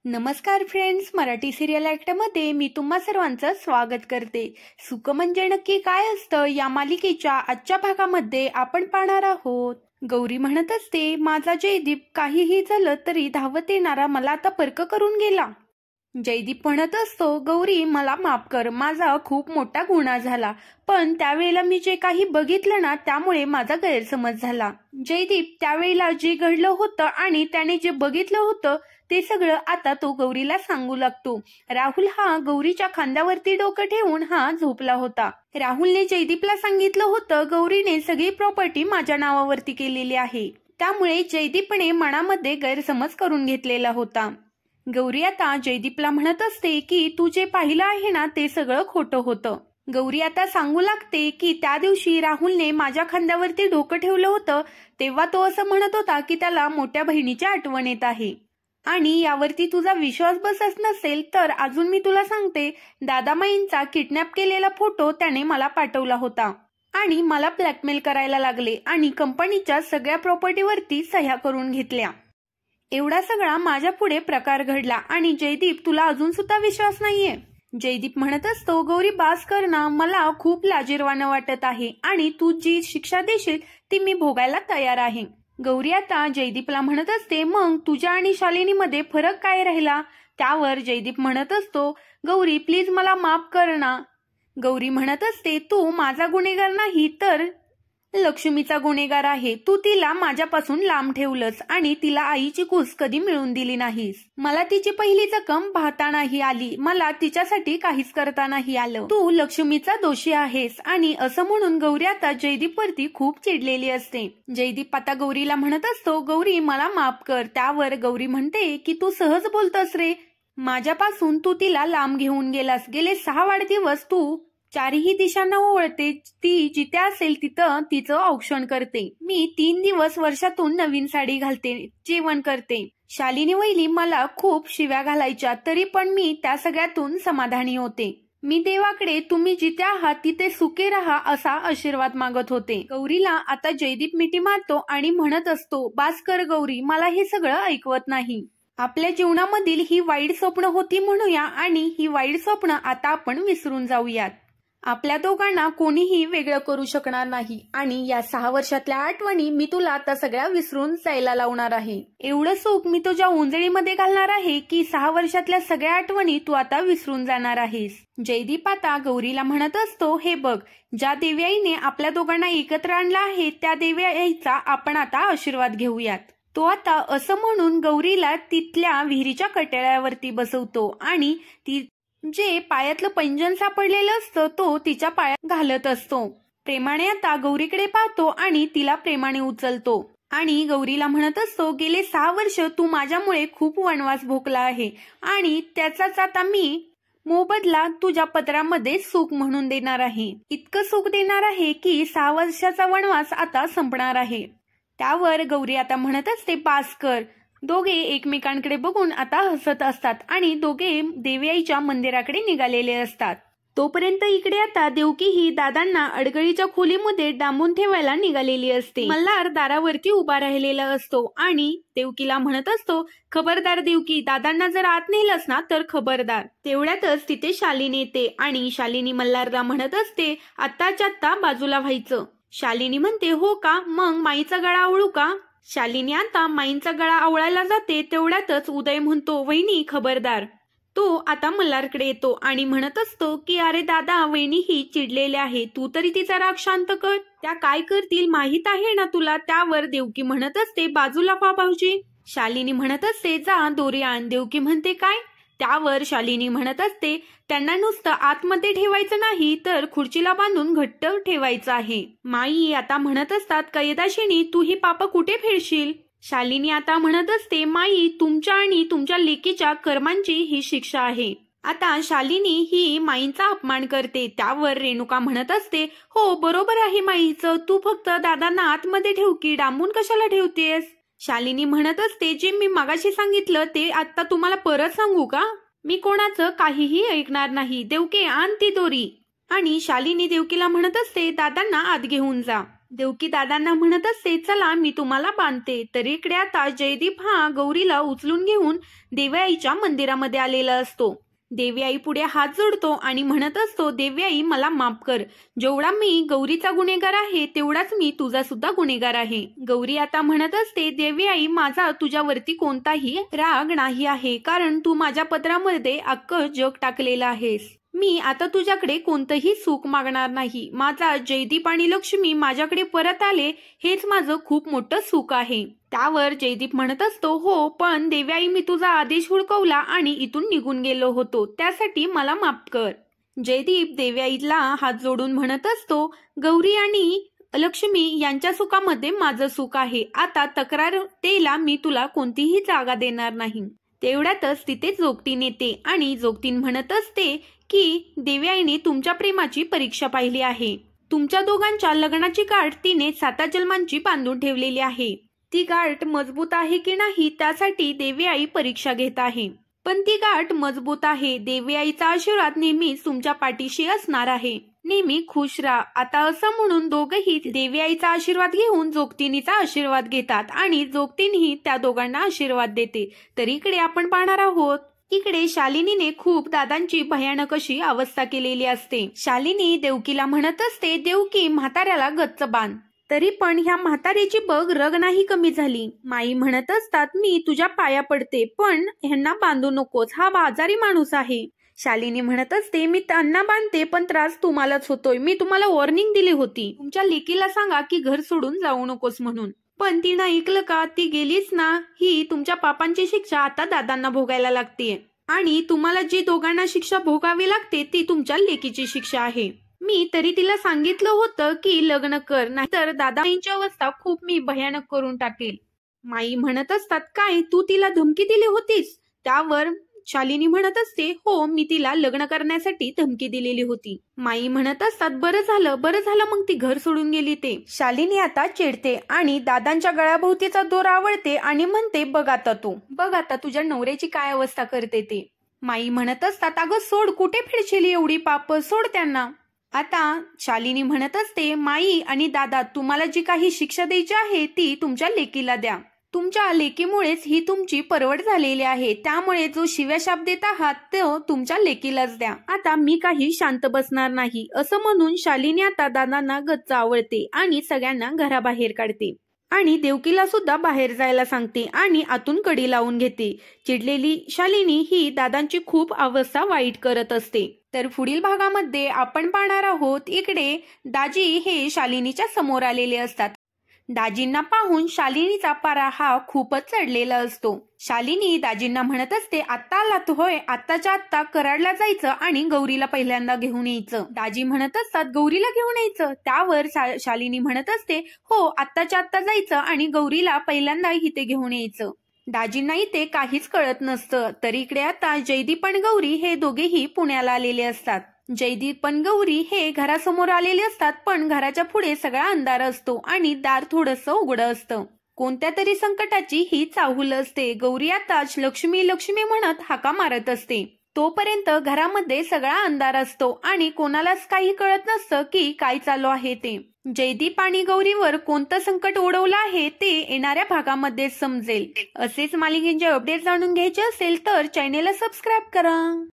नमस्कार friends, Marathi serial ॲक्टमध्ये मी तुम्हा सर्वांचं स्वागत करते। सुख म्हणजे नक्की काय असतं या मालिकेच्या आजच्या भागामध्ये आपण पाहणार आहोत। गौरी म्हणत असते, माझा जयदीप काहीही झालं तरी धावत येणारा मला आता परक करून गेला। जयदीप म्हणत असतो, गौरी मला माफ कर, माझा खूप मोठा गुन्हा झाला, पण त्यावेळेला मी जे काही बघितलं ना त्यामुळे माझा गैरसमज झाला। जयदीप त्यावेळेला जे घडलं होतं आणि त्याने जे बघितलं होतं ते सगळं आता तो गौरीला सांगू लागतो। राहुल हा गौरीच्या खांद्यावरती डोकं ठेवून झोपला होता। राहुलने जयदीपला सांगितलं होतं, गौरीने सगळी प्रॉपर्टी माझ्या नावावरती केलेली आहे, त्यामुळे जयदीपने मनामध्ये गैरसमज करून घेतलेला होता। गौरी आता जयदीपला म्हणत असते की तू जे पाहिलं आहे ना ते सगळं खोटं होतं। गौरी आता सांगू लागते की त्या दिवशी राहुलने माझ्या खांद्यावरती डोकं ठेवलं होतं तेव्हा तो असं म्हणत होता की त्याला मोठ्या बहिणीची आठवण येत आहे, आणि यावरती तुझा विश्वास बसत नसेल तर अजून मी तुला सांगते, दादामाईंचा किडनॅप केलेला फोटो त्याने मला पाठवला होता आणि मला ब्लॅकमेल करायला लागले आणि कंपनीच्या सगळ्या प्रॉपर्टीवरती सह्या करून घेतल्या। एवढा सगळा माझ्या पुढे प्रकार घडला आणि जयदीप तुला अजून सुद्धा विश्वास नाहीये। जयदीप म्हणत असतो, गौरी बास कर ना, मला खूप लाजिरवाणं वाटत आहे आणि तू जी शिक्षा देशील ती मी भोगायला तयार आहे। गौरी आता जयदीपला म्हणत असते, मग तुझ्या आणि शालिनीमध्ये फरक काय राहिला? त्यावर जयदीप म्हणत असतो, गौरी प्लीज मला माफ कर ना। गौरी म्हणत असते, तू माझा गुन्हेगार नाही तर लक्ष्मीचा गुन्हेगार आहे। तू तिला माझ्यापासून लांब ठेवलंस आणि तिला आईची कूस कधी मिळवून दिली नाहीस। मला तिची पहिली जखम पाहता नाही आली, मला तिच्यासाठी काहीच करता नाही आलं। तू लक्ष्मीचा दोषी आहेस आणि असं म्हणून गौरी आता जयदीपवरती खूप चिडलेली असते। जयदीप आता गौरीला म्हणत असतो, गौरी मला माफ कर। त्यावर गौरी म्हणते की तू सहज बोलतस रे, माझ्यापासून तू तिला लांब घेऊन गेलास। गेले 6 वाढदिवस तू चारही दिशांना ओळखते, ती जिथे असेल तिथं तिचं औक्षण करते। मी 3 दिवस वर्षातून नवीन साडी घालते, जेवण करते। शालिनी वहिनी मला खूप शिव्या घालायच्या तरी पण मी त्या सगळ्यातून समाधानी होते। मी देवाकडे तुम्ही जिथे आहात तिथे सुखी राहा असा आशीर्वाद मागत होते। गौरीला आता जयदीप मिठी मारतो आणि म्हणत असतो, बास कर गौरी, मला हे सगळं ऐकवत नाही। आपल्या जीवनामधील ही वाईट स्वप्न होती म्हणूया आणि ही वाईट स्वप्न आता आपण विसरून जाऊयात। आपल्या दोघांना कोणीही वेगळं करू शकणार नाही आणि या 6 वर्षातल्या आठवणी मी तुला आता सगळ्या विसरून जायला लावणार आहे। एवढं सुख मी तुझ्या उंजळीमध्ये घालणार आहे की 6 वर्षातल्या सगळ्या आठवणी तू आता विसरून जाणार आहेस। जयदीप आता गौरीला म्हणत असतो, हे बघ, ज्या देव्याईने आपल्या दोघांना एकत्र आणलं आहे त्या देव्याईचा आपण आता आशीर्वाद घेऊयात। तो आता असं म्हणून गौरीला तिथल्या विहिरीच्या कटेळ्यावरती बसवतो आणि ती जे पायातलं पैंजण सापडलेलं असतं तो तिच्या पायात घालत असतो। प्रेमाने आता गौरीकडे पाहतो आणि तिला प्रेमाने उचलतो आणि गौरीला म्हणत असतो, गेले 6 वर्ष तू माझ्यामुळे खूप वनवास भोगला आहे आणि त्याचाच आता मी मोबदला तुझ्या पत्रामध्ये सुख म्हणून देणार आहे। इतकं सुख देणार आहे की 6 वर्षाचा वनवास आता संपणार आहे। त्यावर गौरी आता म्हणत असते, बास कर। दोघे एकमेकांकडे बघून आता हसत असतात आणि दोघे देव्याईच्या मंदिराकडे निघालेले असतात। तोपर्यंत इकडे आता देवकी ही दादांना अडगळीच्या खोलीमध्ये डांबून ठेवायला निघालेली असते। मल्हार दारावरती उभा राहिलेला असतो आणि देवकीला म्हणत असतो, खबरदार देवकी, दादांना जर आत नेलंस ना तर खबरदार। तेवढ्यातच तिथे शालिनी येते आणि शालिनी मल्हारला म्हणत असते, आत्ताच्या आत्ता बाजूला व्हायचं। शालिनी म्हणते, हो का, मग माईचा गळा आवळू का? शालिनी आता माईंचा गळा आवळायला जाते तेवढ्यातच उदय म्हणतो, वहिनी खबरदार। तो आता मल्हारकडे येतो आणि म्हणत असतो की अरे दादा, वहिनी ही चिडलेले आहे, तू तरी तिचा राग शांत कर, त्या काय करतील माहित आहे ना तुला। त्यावर देवकी म्हणत असते, बाजूला व्हा भाऊजी। शालिनी म्हणत असते, जा दोरी आण। देवकी म्हणते, काय? त्यावर शालिनी म्हणत असते, त्यांना नुसतं आतमध्ये ठेवायचं नाही तर खुर्चीला बांधून घट्ट ठेवायचं आहे। माई आता म्हणत असतात, कैदाशिनी तू ही पाप कुठे फेडशील? शालिनी आता म्हणत असते, माई, तुमच्या आणि तुमच्या लेकीच्या कर्मांची ही शिक्षा आहे। आता शालिनी ही माईंचा अपमान करते। त्यावर रेणुका म्हणत असते, हो बरोबर आहे माईचं, तू फक्त दादांना आतमध्ये ठेव की डांबून कशाला ठेवतेस? शालिनी म्हणत असते, जे मी मगाशी सांगितलं ते आता तुम्हाला परत सांगू का? मी कोणाचं काहीही ऐकणार नाही। देवके आण ती दोरी। आणि शालिनी देवकीला म्हणत असते, दादांना आत घेऊन जा। देवकी दादांना म्हणत असते, चला मी तुम्हाला बांधते. तर इकडे आता जयदीप हा गौरीला उचलून घेऊन देवी आईच्या मंदिरामध्ये आलेला असतो. देवी आई पुढे हात जोडतो आणि म्हणत असतो, देवी आई मला माफ कर. जेवढा मी गौरीचा गुन्हेगार आहे तेवढाच मी तुझा सुद्धा गुन्हेगार आहे. गौरी आता म्हणत असते, देवी आई माझा तुझ्यावरती कोणताही राग नाही आहे, कारण तू माझ्या पदरामध्ये अख्खं जग टाकलेलं आहेस. मी आता तुझ्याकडे कोणतंही सुख मागणार नाही. माझा जयदीप आणि लक्ष्मी माझ्याकडे परत आले हेच माझं खूप मोठं सुख आहे. त्यावर जयदीप म्हणत असतो, हो पण देवी आई मी तुझा आदेश हुडकवला आणि इथून निघून गेलो होतो, त्यासाठी मला माफ कर. जयदीप देवी आईला हात जोडून म्हणत असतो, गौरी आणि लक्ष्मी यांच्या सुखामध्ये माझं सुख आहे. आता तक्रारतेला मी तुला कोणतीही जागा देणार नाही. तेवढ्यातच तिथे जोगतीन येते आणि जोगतीन म्हणत असते की देवी आईने तुमच्या प्रेमाची परीक्षा पाहिली आहे. तुमच्या दोघांच्या लग्नाची गाठ तिने 7 जन्मांची बांधून ठेवलेली आहे. ती गाठ मजबूत आहे की नाही त्यासाठी देवी आई परीक्षा घेत आहे. पण ती गाठ मजबूत आहे. देवी आईचा आशीर्वाद नेहमीच तुमच्या पाठीशी असणार आहे. नेहमी खुश राहा. आता असं म्हणून दोघंही देवी आईचा आशीर्वाद घेऊन जोगतीनीचा आशीर्वाद घेतात आणि जोगतीनही त्या दोघांना आशीर्वाद देते. तर इकडे आपण पाहणार आहोत, इकडे शालिनीने खूप दादांची भयानक अशी अवस्था केलेली असते. शालिनी देवकीला म्हणत असते, देवकी म्हाताऱ्याला गच्च बांध. तरी पण ह्या म्हातारीची बघ रग नाही कमी झाली. माई म्हणत असतात, मी तुझ्या पाया पडते पण ह्यांना बांधू नकोस, हा आजारी माणूस आहे. शालिनी म्हणत असते, मी त्यांना बांधते पण त्रास तुम्हालाच होतोय. मी तुम्हाला वॉर्निंग दिली होती, तुमच्या लेकीला सांगा की घर सोडून जाऊ नकोस म्हणून, पण तिनं ऐकलं का? ती गेलीच ना. ही तुमच्या पापांची शिक्षा आता दादांना भोगायला लागते आणि तुम्हाला जी दोघांना शिक्षा भोगावी लागते ती तुमच्या लेकीची शिक्षा आहे. मी तरी तिला सांगितलं होतं की लग्न कर, नाहीतर दादांची अवस्था खूप मी भयानक करून टाकेल. माई म्हणत असतात, काय तू तिला धमकी दिली होतीस? त्यावर शालिनी म्हणत असते, हो मी तिला लग्न करण्यासाठी धमकी दिलेली होती. माई म्हणत असतात, बरं झालं मग ती घर सोडून गेली ते. शालिनी आता चिडते आणि दादांच्या गळ्याभोवतीचा दोर आवळते आणि म्हणते, बघ आता तुझ्या नवऱ्याची काय अवस्था करते ते. माई म्हणत असतात, अगं सोड, कुठे फेडशील एवढी पाप, सोड त्यांना. आता शालिनी म्हणत असते, माई आणि दादा तुम्हाला जी काही शिक्षा द्यायची आहे ती तुमच्या लेकीला द्या. तुमच्या लेकीमुळेच ही तुमची परवड झालेली आहे, त्यामुळे जो शिव्याशाप देत आहात तो तुमच्या लेकीलाच द्या. आता मी काही शांत बसणार नाही. असं म्हणून शालिनी आता दादांना गच्च आवळते आणि सगळ्यांना घराबाहेर काढते आणि देवकीला सुद्धा बाहेर जायला सांगते आणि आतून कडी लावून घेते. चिडलेली शालिनी ही दादांची खूप अवस्था वाईट करत असते. तर पुढील भागामध्ये आपण पाहणार आहोत, इकडे दाजी हे शालिनीच्या समोर आलेले असतात. दाजींना पाहून शालिनीचा पारा हा खूपच चढलेला असतो. शालिनी दाजींना म्हणत असते, आत्ता आलात होय, आत्ताच्या आत्ता कराडला जायचं आणि गौरीला पहिल्यांदा घेऊन यायचं. दाजी म्हणत असतात, गौरीला घेऊन यायचं? त्यावर शालिनी म्हणत असते, हो आत्ताच्या आत्ता जायचं आणि गौरीला पहिल्यांदा इथे घेऊन यायचं. दाजींना इथे काहीच कळत नसतं. तर इकडे आता जयदीप आणि गौरी हे दोघेही पुण्याला आलेले असतात. जयदीप आणि गौरी हे घरासमोर आलेले असतात, पण घराच्या पुढे सगळा अंधार असतो आणि दार थोडंसं उघडं असतं. कोणत्या तरी संकटाची ही चाहूल असते. गौरी आताच लक्ष्मी लक्ष्मी म्हणत हाका मारत असते. तोपर्यंत घरामध्ये सगळा अंधार असतो आणि कोणालाच काही कळत नसतं की काय चालू आहे ते. जयदीप आणि गौरीवर कोणतं संकट ओढवलं आहे ते येणाऱ्या भागामध्ये समजेल. असेच मालिकेचे अपडेट जाणून घ्यायचे असेल तर चॅनेलला सबस्क्राईब करा.